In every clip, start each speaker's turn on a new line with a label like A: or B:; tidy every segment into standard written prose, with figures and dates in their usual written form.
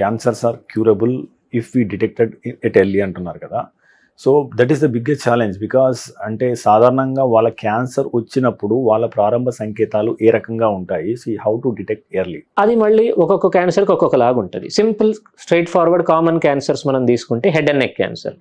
A: Cancers are curable if we detected at early అంటున్నారు కదా. So that is the biggest challenge. Because అంటే సాధారణంగా వాళ్ళ క్యాన్సర్ వచ్చినప్పుడు వాళ్ళ ప్రారంభ సంకేతాలు ఏ రకంగా ఉంటాయి, so how to detect early?
B: అది మళ్ళీ ఒక్కొక్క క్యాన్సర్కి ఒక్కొక్కలాగా ఉంటుంది. Simple straight forward common cancers మనం తీసుకుంటే హెడ్ అండ్ నెక్ క్యాన్సర్.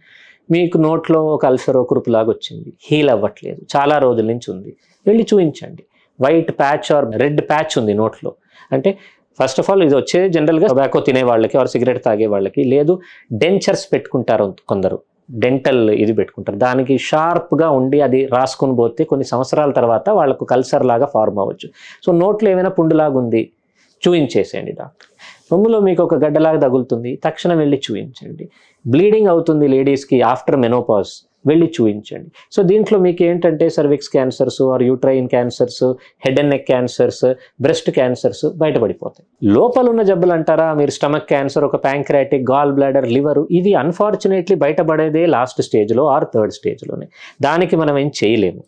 B: మీకు నోట్లో ఒక అల్సర్ కురుపులాగా వచ్చింది, హీల్ అవ్వట్లేదు, చాలా రోజుల నుంచి ఉంది, వెళ్ళి చూపించండి. White patch or red patch ఉంది నోట్లో అంటే ఫస్ట్ ఆఫ్ ఆల్ ఇది వచ్చేది జనరల్గా టొబాకో తినే వాళ్ళకి ఆర్ సిగరెట్ తాగే వాళ్ళకి, లేదు డెంచర్స్ పెట్టుకుంటారు కొందరు, డెంటల్ ఇది పెట్టుకుంటారు, దానికి షార్ప్గా ఉండి అది రాసుకొని పోతే కొన్ని సంవత్సరాల తర్వాత వాళ్ళకు కల్సర్ లాగా ఫార్మ్ అవ్వచ్చు. సో నోట్లో ఏమైనా పుండులాగా ఉంది చూయించేసేయండి డాక్టర్. రొమ్ములో మీకు ఒక గడ్డలాగా తగులుతుంది, తక్షణం వెళ్ళి చూయించండి. బ్లీడింగ్ అవుతుంది లేడీస్కి ఆఫ్టర్ మెనోపాజ్, వెళ్ళి చూయించండి. సో దీంట్లో మీకు ఏంటంటే cervix cancers or uterine cancers, head and neck cancers, breast cancers బయటపడిపోతాయి. లోపల ఉన్న జబ్బులు అంటారా, మీరు స్టమక్ క్యాన్సర్, ఒక ప్యాంక్రాటిక్, గాల్ బ్లాడర్, లివర్, ఇవి అన్ఫార్చునేట్లీ బయటపడేదే లాస్ట్ స్టేజ్లో ఆర్ థర్డ్ స్టేజ్లోనే. దానికి మనం ఏం చేయలేము.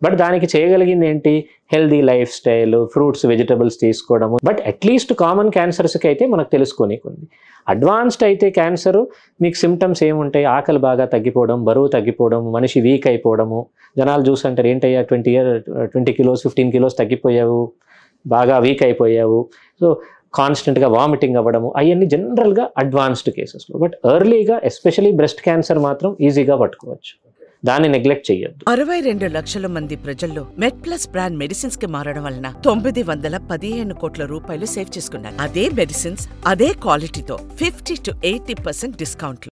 B: బట్ దానికి చేయగలిగింది ఏంటి, healthy lifestyle, fruits vegetables తీసుకోవడము. బట్ అట్లీస్ట్ కామన్ క్యాన్సర్స్కి అయితే మనకు తెలుసుకోనికి ఉంది. అడ్వాన్స్డ్ అయితే క్యాన్సరు మీకు సిమ్టమ్స్ ఏముంటాయి, ఆకలి బాగా తగ్గిపోవడం, బరువు తగ్గిపోవడం, మనిషి వీక్ అయిపోవడము. జనాలు చూసంటారు ఏంటయ్యా 20 కిలోస్ 15 కిలోస్ తగ్గిపోయావు, బాగా వీక్ అయిపోయావు, సో కాన్స్టెంట్గా వామిటింగ్ అవ్వడము, అవన్నీ జనరల్గా అడ్వాన్స్డ్ కేసెస్లో. బట్ ఎర్లీగా ఎస్పెషలీ బ్రెస్ట్ క్యాన్సర్ మాత్రం ఈజీగా పట్టుకోవచ్చు, దాన్ని నెగ్లెక్ట్ చేయొద్దు.
C: 62 లక్షల మంది ప్రజల్లో మెడ్ ప్లస్ బ్రాండ్ మెడిసిన్స్ కి మారడం వలన 915 కోట్ల రూపాయలు సేవ్ చేసుకున్నారు. అదే మెడిసిన్స్ అదే క్వాలిటీతో 50 to 80% డిస్కౌంట్లు.